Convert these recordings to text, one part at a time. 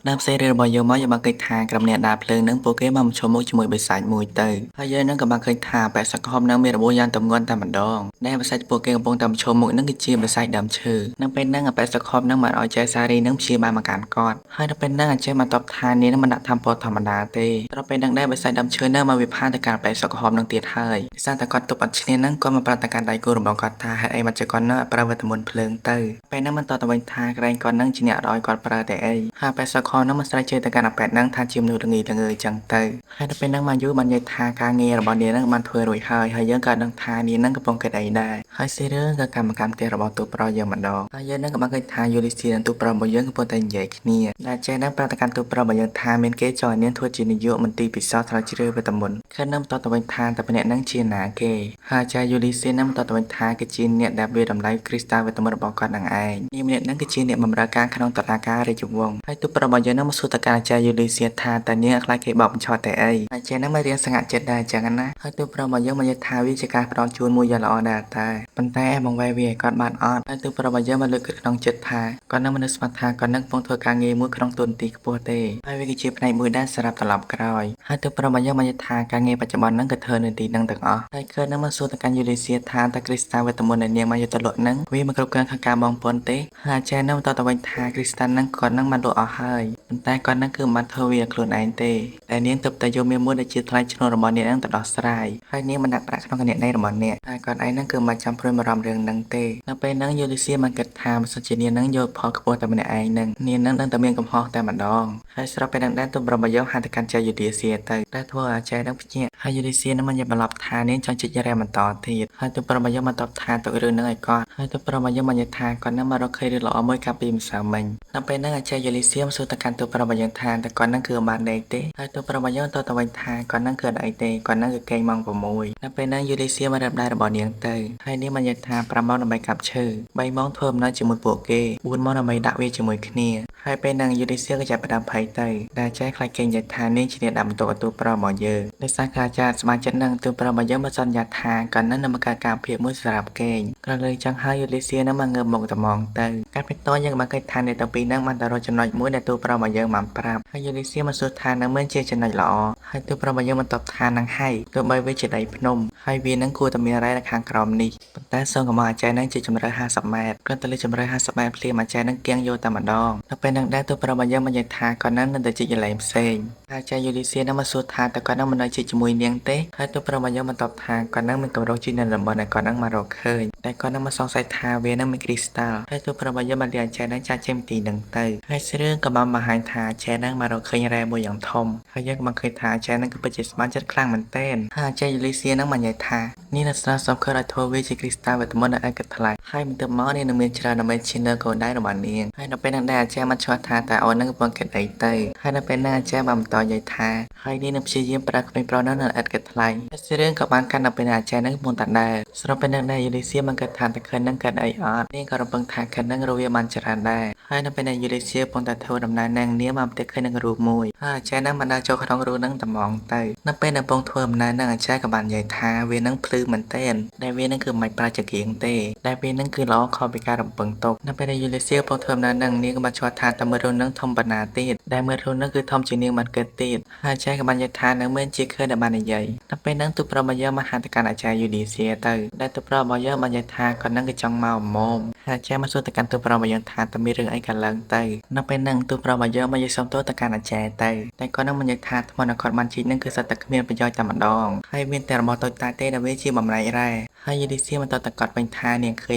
ដើមផ្សេងរឿងរបស់យើងមកយើងបានឃើញថាក្រុមអ្នកដើរភ្លើងនឹងពួកគេបានប្រឈមមុខជាមួយបិសាចមួយទៅហើយយើងនឹងក៏បានឃើញថាបេសកក្រុមនឹងមានរបួសយ៉ាងទម្ងន់តែម្ដងដែលបិសាចពួកគេកំពុងតែប្រឈមមុខនឹងគឺជាបិសាចដើមឈើនៅពេលហ្នឹងបេសកក្រុមនឹងបានឲ្យចែសារីនឹងព្យាបាលមកកាន់គាត់ហើយនៅពេលហ្នឹងអញ្ចឹងបានតបថានាងនឹងមិនដាក់ធម្មពលធម្មតាទេដល់ពេលហ្នឹងដែរបិសាចដើមឈើនឹងមកវិផានទៅកាន់បេសកក្រុមនឹងទៀតហើយដោយសារតែគាត់ទប់អត់ឈ្នះហ្នឹងគាត់មកប្រាប់ទៅកាន់ដៃគូរបស់គាត់ថាហេតុអីបានជាគាត់នៅប្រើវេទមន្តភ្លើងទៅពេលហ្នឹងបានតទៅវិញថាក្រែងគាត់នឹងជាអ្នកឲ្យគាត់ប្រើតែអីហើយបេសកក្រុមនឹងមិនស្រែកជឿទៅកាន់អាប៉ែតហ្នឹងថាជាមនុស្សល្ងីអញ្ចឹងទៅហើយដល់ពេលហ្នឹងមកយូរបាននិយាយថាការងាររបស់នាងហ្នឹងបានធ្វើរួចហើយយើងក៏ដឹងថានាងហ្នឹងកំពុងគិតអីដែរហើយសេរឿងក៏កម្មផ្ទះរបស់ទូប្រុសយើងម្ដងហើយយើងហ្នឹងក៏បានឃើញថាយូលីសៀនិងទូប្រុសរបស់យើងកំពុងតែនិយាយគ្នាដែលចេះហ្នឹងប្រាប់ទៅកាន់ទូប្រុសរបស់យើងថាមានគេចង់ឲ្យនាងធ្វើជានាយកមន្ត្រីពិសោធន៍ស្រាវជ្រាវវេទមន្តខិននឹងបន្តទៅវិញថាតែម្នាក់ហ្នឹងជាណាគេហើយចាយូលីសៀនឹងបន្តទៅវិញថាគឺជាអ្នកដែលវាតម្លៃគ្រីស្តាល់វេទមន្តរបស់គាត់នឹងឯងនាងម្នាក់ហ្នឹងគឺជាអ្នកបម្រើការក្នុងតុលាការរាជវង្សហើយទូប្រុសរបស់យើងហ្នឹងមកសួរទៅកាន់អាចារ្យយូលីសៀថាតើនាងខ្លាចគេបោកបញ្ឆោតតែអីអាចារ្យហ្នឹងមករៀនសង្ហាចិត្តដែរអញ្ចឹងណាហើយទូប្រុសរបស់យើងមកនិយាយថាវាជាការផ្ដល់ជូនមួយយ៉ាងល្អដែរតែប៉ុន្តែបង្វែរវាឲ្យគាត់បានអត់ហើយទូប្រុសរបស់យើងមកលើកក្នុងចិត្តថាគាត់នឹងមនុស្សស្មានថាគាត់នឹងកំពុងធ្វើការងារមួយក្នុងទូនទីខ្ពស់ទេហើយវាគឺជាផ្នែកមួយដែលសម្រាប់ត្រឡប់ក្រោយហើយទូប្រុសរបស់យើងមកនិយាយថាការងារបច្ចុប្បន្នហ្នឹងក៏ធ្វើនៅទីហ្នឹងទាំងអស់ហើយគាត់នឹងមកសួរទៅកាន់យូលីសៀថាតើគ្រីស្តាល់វេទមន្តដែលនាងមកយកទៅលក់ហ្នឹងវាមិនគ្រប់គ្រាន់ខាងការបងប្អូនទេហើយអាចារ្យហ្នឹងបន្តទៅវិញថាគ្រីស្តាល់ហ្នឹងគាត់នឹងបានលក់អស់ហើយប៉ុន្តែគាត់នឹងគឺមិនបានធ្វើវាខ្លួនឯងទេតែនាងទើបតែយកមានមួយដែលជាថ្លៃឈ្នួលរបស់នាងហ្នឹងទៅដោះស្រាយហើយនាងមិនដាក់ប្រាក់ក្នុងគណនីរបស់នាងហើយគាត់ឯងហ្នឹងគឺមិនចាំព្រួយបារម្ភរឿងហ្នឹងទេនៅពេលហ្នឹងយូលីសៀបានគិតថាបើសិនជានាងហ្នឹងយកផលខ្ពស់តែម្នាក់ឯងហ្នឹងនាងហ្នឹងនឹងតែមានកំហុសតែម្ដងហើយស្រាប់ពេលហ្នឹងដែរទុំប្រមយោហាទៅកាន់ចៅយូលីសៀទៅតែធ្វើឲ្យអាចារ្យហ្នឹងភ្ញាក់ហើយយូលីសៀហ្នឹងមិនយល់បន្លប់ថានាងចង់ជិះរ៉ែបន្តទៀតហើយទុំប្រមយោបានតបថាទៅរឿងហ្នឹងឲ្យគាត់ហើយទុំប្រមយោបាននិយាយថាគាត់នឹងមករកឃើញរឿងល្អមួយកាលពីម្សិលមិញនៅពេលហ្នឹងអាចារ្យយូលីសៀសួរទៅកាន់ទុំប្រមយោថាតែគាត់ហ្នឹងគឺបានដេកទេហើយទុំប្រមយោតទៅវិញថាគាត់ហ្នឹងគឺអត់អីទេគាត់ហ្នឹងគឺគេងម៉ោង6នៅពេលហ្នឹងយូលីសៀបានរាប់ដៃរបស់នាងទៅហើយនាងបាននិយាយថា5ម៉ោងដើម្បីកាប់ឈើ3ម៉ោងធ្វើដំណើរជាមួយពួកគេ4ម៉ោងដើម្បីដាក់វាជាមួយគ្នាហើយពេលហ្នឹងយូលីសៀក៏ចាប់ផ្ដើមភ័យទៅដែលអាចារ្យខ្លាចគេនិយាយថានាងជាអ្នកដាក់បន្ទុកឲ្យទូប្រុសរបស់យើងដោយសារការអាចារ្យស្មានចិត្តហ្នឹងទូប្រុសរបស់យើងបានសន្យាថាគាត់នឹងមកកើតការភាពមួយសម្រាប់គេងក៏เลยចង់ឲ្យយូលីសៀនឹងមកងើបមុខត្មងទៅការពិតតយើងបានឃើញថាអ្នកទាំងពីរហ្នឹងបានតែរកចំណុចមួយដែលទូប្រុសរបស់យើងបានប្រាប់ហើយយូលីសៀបានសួរថានឹងមិនជាចំណុចល្អហើយទូប្រុសរបស់យើងបានតបថានឹងហើយទោះបីវាជាដីភ្នំហើយវានឹងគួរតែមានរ៉ែនៅខាងក្រោមនេះប៉ុន្តែសងកុំឲ្យអាចារ្យនឹងជាជម្រៅ50ម៉ែត្រគាត់ទៅលើជម្រៅ50ម៉ែត្រភ្លាមអាចារ្យនឹងគៀងយកតែម្ដងនៅពេលហ្នឹងដែរទូប្រុសរបស់យើងបាននិយាយថាគាត់នឹងទៅជីកកន្លែងផ្សេងអាចារ្យយូលីសៀនឹងមកសួរថាតើគាត់នឹងមិននៅជីកជាមួយនាងទេហើយទូប្រុសរបស់យើងបានតបថាគាត់នឹងមានកម្រោគជីកនៅតំបន់ដែលគាត់នឹងមករកឃើញតែគាត់នឹងមកសង្ស័យថាវានឹងមានគ្រីស្តាល់ហើយទូប្រុសរបស់យើងបានលាអាចារ្យនឹងចាក់ចេញពីទីហ្នឹងទៅហើយរឿងក៏បានបង្ហាញថាអាចារ្យនឹងមករកឃើញរ៉ែមួយយ៉ាងធំហើយយើងក៏បានឃើញថាអាចារ្យនឹងគឺពិតជាស្មានចិត្តខ្លាំងមែនទែនហើយអាចារ្យយូលីសៀនឹងបាននិយាយថានេះនៅស្នើសុំខិតឲ្យធ្វើវាជាគ្រីស្តាល់វេទមន្តដែលឯកថ្លៃហើយបន្ទាប់មកនេះនឹងមានច្រើនដើម្បីឈានលើកូនដៃរបស់នាងហើយនៅពេលហ្នឹងដែរអាចារ្យបានឆ្លោះថាតើអូននឹងកំពុងគិតអីទៅហើយនៅពេលហ្នឹងអាចារ្យបានបន្តនិយាយថាហើយនេះនឹងព្យាយាមប្រើក្មេងប្រុសនោះនៅឥតគិតថ្លៃហើយរឿងក៏បានកាន់នៅពេលអាចារ្យនឹងមុនតាដែរស្របពេលហ្នឹងដែរយូលីសៀបានគិតថាតើខិននឹងគិតអីអត់នាងក៏រំពឹងថាខិននឹងរវាបានច្រើនដែរហើយនៅពេលហ្នឹងយូលីសៀពងតែធ្វើដំណើរនាងនាងបានប្រទះឃើញនឹងរូបមួយហើយអាចារ្យនឹងបានដើរចូលក្នុងរូបហ្នឹងតែហ្មងទៅនៅពេលដែលពងធ្វើដំណើរហ្នឹងអាចារ្យក៏បាននិយាយថាវានឹងភ្លឺមែនទែនដែលវានឹងគឺមិនប្រាចង្គៀងទេដែលវានឹងគឺល្អខុសពីការរំពឹងទុកនៅពេលដែលយូលីសៀពងធ្វើដំណើរហ្នឹងនាងក៏បានឆ្លោះថាតើមើលរូបហ្នឹងធំប៉ុណ្ណាទៀតដែលមើលរូបហ្នឹងគឺធំជាងនាងមិនគិតទៀតហើយអាចារ្យក៏បាននិយាយថានឹងមិនជាឃើញដែលបាននិយាយនៅពេលហ្នឹងទូប្រុសរបស់យើងមកហាត់ទៅកាន់អាចារ្យយូលីសៀទៅដែលទូប្រុសរបស់យើងបាននិយាយថាគាត់នឹងគឺចង់មកអមមហើយអាចារ្យមកសួរទៅកាន់ទូប្រុសរបស់យើងថាតើមានរឿងអីកើតឡើងទៅនៅពេលហ្នឹងទូប្រុសរបស់យើងបាននិយាយសុំទោសទៅកាន់អាចារ្យទៅតែគាត់នឹងបាននិយាយថាថ្មដែលគាត់បានជីកហ្នឹងគឺសិតតែគ្មានប្រយោជន៍តែម្ដងហើយមានតែរបស់តូចតាចទេដែលវាជាបំលែងរ៉ែហើយយូលីសៀបន្តទៅគាត់វិញថានាងឃើ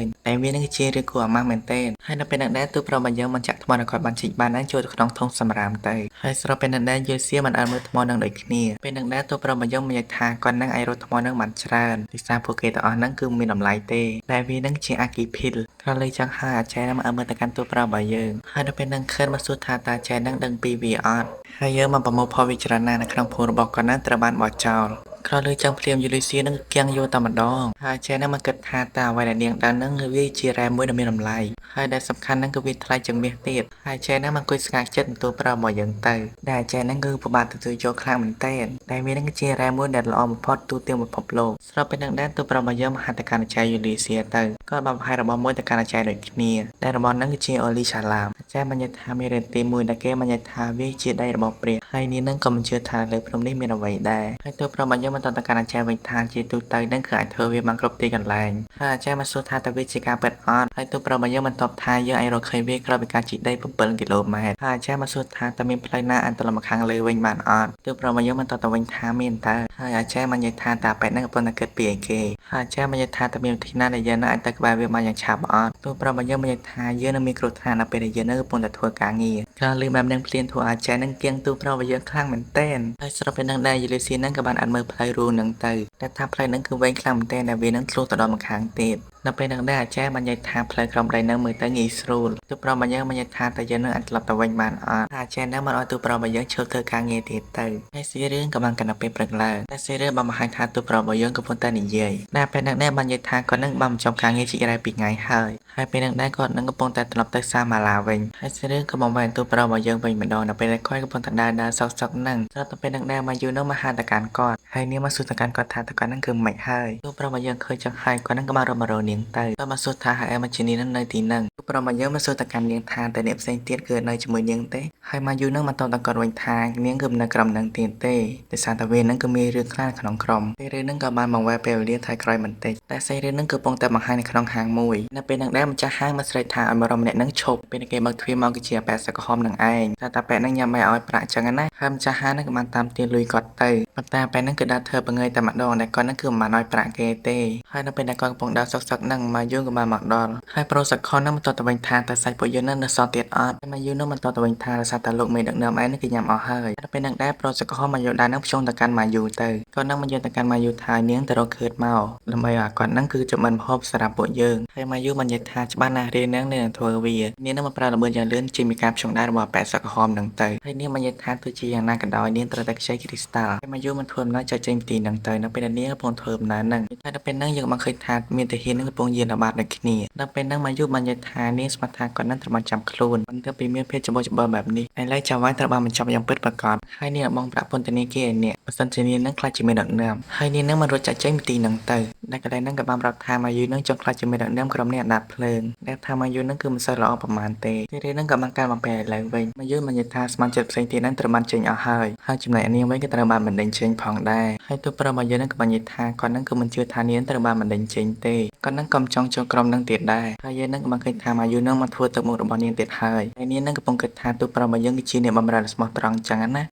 ញតែវានឹងជារឿងគួរអាម៉ាស់មែនទែនហើយនៅពេលហ្នឹងដែរទូប្រុសរបស់យើងបានចាក់ថ្មដែលគាត់បានជីកបានហ្នឹងចូលទៅក្នុងធុងសម្រាមទៅហើយស្របពេលហ្នឹងដែរយូលីសៀបានអើមើលថ្មហ្នឹងដូចគ្នាពេលហ្នឹងដែរទូប្រុសរបស់យើងបាននិយាយថាគាត់នឹងអាចរត់ថ្មហ្នឹងបានច្រើនដោយសារពួកគេទាំងអស់ហ្នឹងគឺមានតម្លៃទេតែវានឹងជាអាគីភិលក៏เลยចង់ឲ្យអាចារ្យមកអើមើលទៅកាន់ទូប្រុសរបស់យើងហើយនៅពេលហ្នឹងខិនមកសួរថាតើអាចារ្យហ្នឹងដឹងពីវាអត់ហើយយើងមកប្រមូលផលវិចារណានៅក្នុងភូមិរបស់គាត់ហ្នឹងត្រូវបានបោះចោល ក្រោយលើចាំភ្លាមយូលីសៀនឹងគៀងយកតែម្ដងហើយចេះនឹងមកគិតថាតើអ្វីដែលនាងដើរនឹងវាជារ៉ែមួយដ៏មានតម្លៃហើយដែលសំខាន់ហ្នឹងគឺវាថ្លៃជាងមាសទៀតហើយចេះនឹងមកអង្គុយស្ងើចិត្តទទួលប្រើរបស់យើងទៅដែលចេះនឹងគឺពិបាកទទួលយកខ្លាំងមែនទែនតែវានឹងគឺជារ៉ែមួយដែលល្អបំផុតទូទាំងពិភពលោកស្របពេលនឹងដែរទូប្រើរបស់យើងមហាតកានច័យយូលីសៀទៅក៏បានបង្ហាញរបស់មួយតកានច័យដូចគ្នាដែលរបស់ហ្នឹងគឺជាអូលីឆាឡាមចាបាននិយាយថាមានរេទីមួយដែលគេបាននិយាយថាវាជាដីរបស់ព្រះហើយនាងនឹងក៏មិនជឿថាលើព្រំនេះមានអ្វីដែរហើយទូប្រើរបស់យើងមកតតកានច័យវិញថាជាទូទៅនឹងគឺអាចធ្វើវាបានគ្រប់ទីកន្លែងហើយអាចារ្យមកសួរថាតើវាជាការពិតអត់ហើយទូប្រើរបស់យើងបន្តថាយើងអាចរកឃើញវាក្រោយពីការជីកដី7គីឡូម៉ែត្រហើយអាចារ្យមកសួរថាតើមានផ្លូវណាអាចត្រឡប់មកខាងលើវិញបានអត់ទូប្រើរបស់យើងបន្តទៅវិញថាមានតើហើយអាចារ្យមកនិយាយថាតើប៉ែតនឹងកំពុងតែគិតពីអីគេហើយអាចារ្យមកនិយាយថាតើមានវិធីណាដែលយើងនឹងអាចទៅក្បែរវាបានយ៉ាងឆាប់អត់ទូប្រើរបស់យើងមកនិយាយថាយើងនឹងមានគ្រោះថ្នាក់នៅពេលដែលយើងនៅកំពុងតែធ្វើការងារក្រោយលើបែបនឹងភ្លានធ្វើអាចារ្យនឹងគៀងទូប្រើរបស់យើងខ្លាំងមែនទែនហើយស្របពេលនឹងដែរយូលីសៀនឹងក៏បានអានមើលផ្លូវរូនឹងទៅតែថាផ្លូវនឹងគឺវែងខ្លាំងមែនទែនដែលវានឹងធ្លុះទៅដល់ម្ខាងទៀតនៅពេលនឹងដែរអាចារ្យបាននិយាយថាផ្លូវក្រោមដីនឹងមើលទៅងាយស្រួលទូប្ររបស់យើងបាននិយាយថាតើយើងនឹងអាចត្រឡប់ទៅវិញបានអត់អាចារ្យនឹងបានឲ្យទូប្ររបស់យើងឈប់ធ្វើការងារទៀតទៅហើយសេរីរឿងក៏បានកាន់តែពេលព្រឹកឡើងតែសេរីបានបង្ហាញថាទូប្ររបស់យើងកំពុងតែនិយាយតែពេលនឹងដែរបាននិយាយថាគាត់នឹងបានបញ្ចប់ការងារជីករ៉ែ2ថ្ងៃហើយពេលនឹងដែរគាត់នឹងកំពុងតែត្រឡប់ទៅសាម៉ាឡាវិញហើយសេរីក៏មកវែងទូប្ររបស់យើងវិញម្ដងនៅពេលដែលគាត់កំពុងតែដើរសោកនឹងស្រាប់តែពេលនឹងដែរមកយូរនឹងមកហាតកាន់គាត់ហើយនាងមកសួរតកាន់គាត់ថាតកាន់នឹងគឺមិនហើយទូប្ររបស់យើងឃើញចឹងហើយគាត់នឹងក៏បានរត់មករកនាងទៅគាត់មកសួរថាហើយមកជានាងនៅទីហ្នឹងទូប្ររបស់យើងមកសួរតកាន់នាងថាតើអ្នកផ្សេងទៀតគឺនៅជាមួយនាងទេហើយមកយូរនឹងមកតតគាត់វិញថានាងគឺមិននៅក្រុមនឹងទៀតទេដោយសារតែវានឹងគឺមានរឿងខ្លាំងក្នុងក្រុមពេលរឿងនឹងក៏បានមកវែពេលវេលាថយក្រោយបន្តិចតែសេរីរឿងនឹងគឺកំពុងតែបង្ហាញនៅក្នុងហាងមួយនៅពេលនឹងដែរម្ចាស់ហាងមកស្រែកថាឲ្យមករកម្នាក់នឹងឈប់ពេលគេបើកទ្វារមកគឺជាប៉ែសឹកក្រហមនឹងឯងតែតាប៉ែនឹងញ៉ាំមិនឲ្យប្រាក់ចឹងណាហើយម្ចាស់ហាងនឹងក៏បានតាមទានលុយគាត់ទៅប៉ុន្តែប៉ែនឹងគឺដើរធ្វើបង្ងើយតែម្ដងតែគាត់នឹងគឺមិនបានឲ្យប្រាក់គេទេហើយនៅពេលដែលគាត់កំពុងដើរសឹកនឹងមកយូរក៏បានមកដល់ហើយប្រូសខុននឹងបន្តទៅវិញថាតើសាច់ពួកយើងនៅសល់ទៀតអត់ហើយមកយូរនឹងបន្តទៅវិញថាសារតែលោកមេដឹកនាំឯងនឹងគឺញ៉ាំអស់ហើយដល់ពេលនឹងដែរប្រូសខុនមកយូរដែរនឹងភ្ជង់ទៅកាន់មកយូរទៅគាត់នឹងមកយកទៅកាន់មកយូរថានាងទៅរកឃើញមកដើម្បីឲ្យគាត់នឹងគឺចំណិនម្ហូបសម្រាប់ពួកយើងហើយមកយូរបាននិយាយថាច្បាស់ណាស់រៀននឹងនឹងធ្វើវានាងនឹងមកប្រើល្បឿនយ៉ាងលឿនជាមីការភ្ជង់ដែររបស់ប៉ែសក្រហមនឹងទៅហើយនាងបាននិយាយថាទោះជាយ៉ាងណាក៏ដោយនាងត្រូវតែខ្ចីគ្រីស្តាល់ហើយមកយូរមិនធ្វើដំណើរចែកចេញពីទីនឹងទៅនៅពេលដែលនាងកំពុងធ្វើដំណើរនឹងហើយដល់ពេលហ្នឹងយើងបានឃើញថាមានទាហាននឹងកំពុងយានអាបាតដូចគ្នាដល់ពេលហ្នឹងមកយូរបាននិយាយថានាងស្មានថាគាត់នឹងត្រូវបានចាប់ខ្លួនបន្ទាប់ពីមានភាពច្បោះច្បល់បែបនេះឥឡូវចាវ៉ៃត្រូវបានបញ្ចប់យ៉ាងពិតប្រាកដហើយនាងបងប្រាក់ពន្ធនាគារឯអ្នកបើសិនជានាងនឹងខ្លាចជាមេដឹកនាំហើយនាងនឹងមិនរត់ចាក់ចេញពីទីនឹងទៅដែលកន្លែងហ្នឹងក៏បានប្រាប់ថាមកយូរនឹងចង់ខ្លាចជាមេដឹកនាំក្រុមនេះអាដាតភ្លើងដែលថាមកយូរនឹងគឺមិនសូវល្អប្រហែលទេទីនេះនឹងក៏បានការបំពេឥឡូវវិញមកយូរបាននិយាយថាស្មានចិត្តផ្សេងទៀតនឹងត្រូវបានចេញអស់ហើយចំណែកនាងវិញក៏ត្រូវបានបណ្ដេញចេញផងដែរហើយទូប្រមកយូរនឹងក៏បាននិយាយថាគាត់នឹងគឺមិនជឿថានាងត្រូវបានបណ្ដេញចេញទេគាត់នឹងក៏ចង់ចូលក្រុមនឹងទៀតដែរហើយយើងនឹងក៏បានឃើញថាមកយូរនឹងមកធ្វើទឹកមុខរបស់នាងទៀតហើយនាងនឹងកំពុងគិតថាទូប្រមកយើងគឺជាអ្នកបម្រើដ៏ស្មោះត្រង់ចឹងណា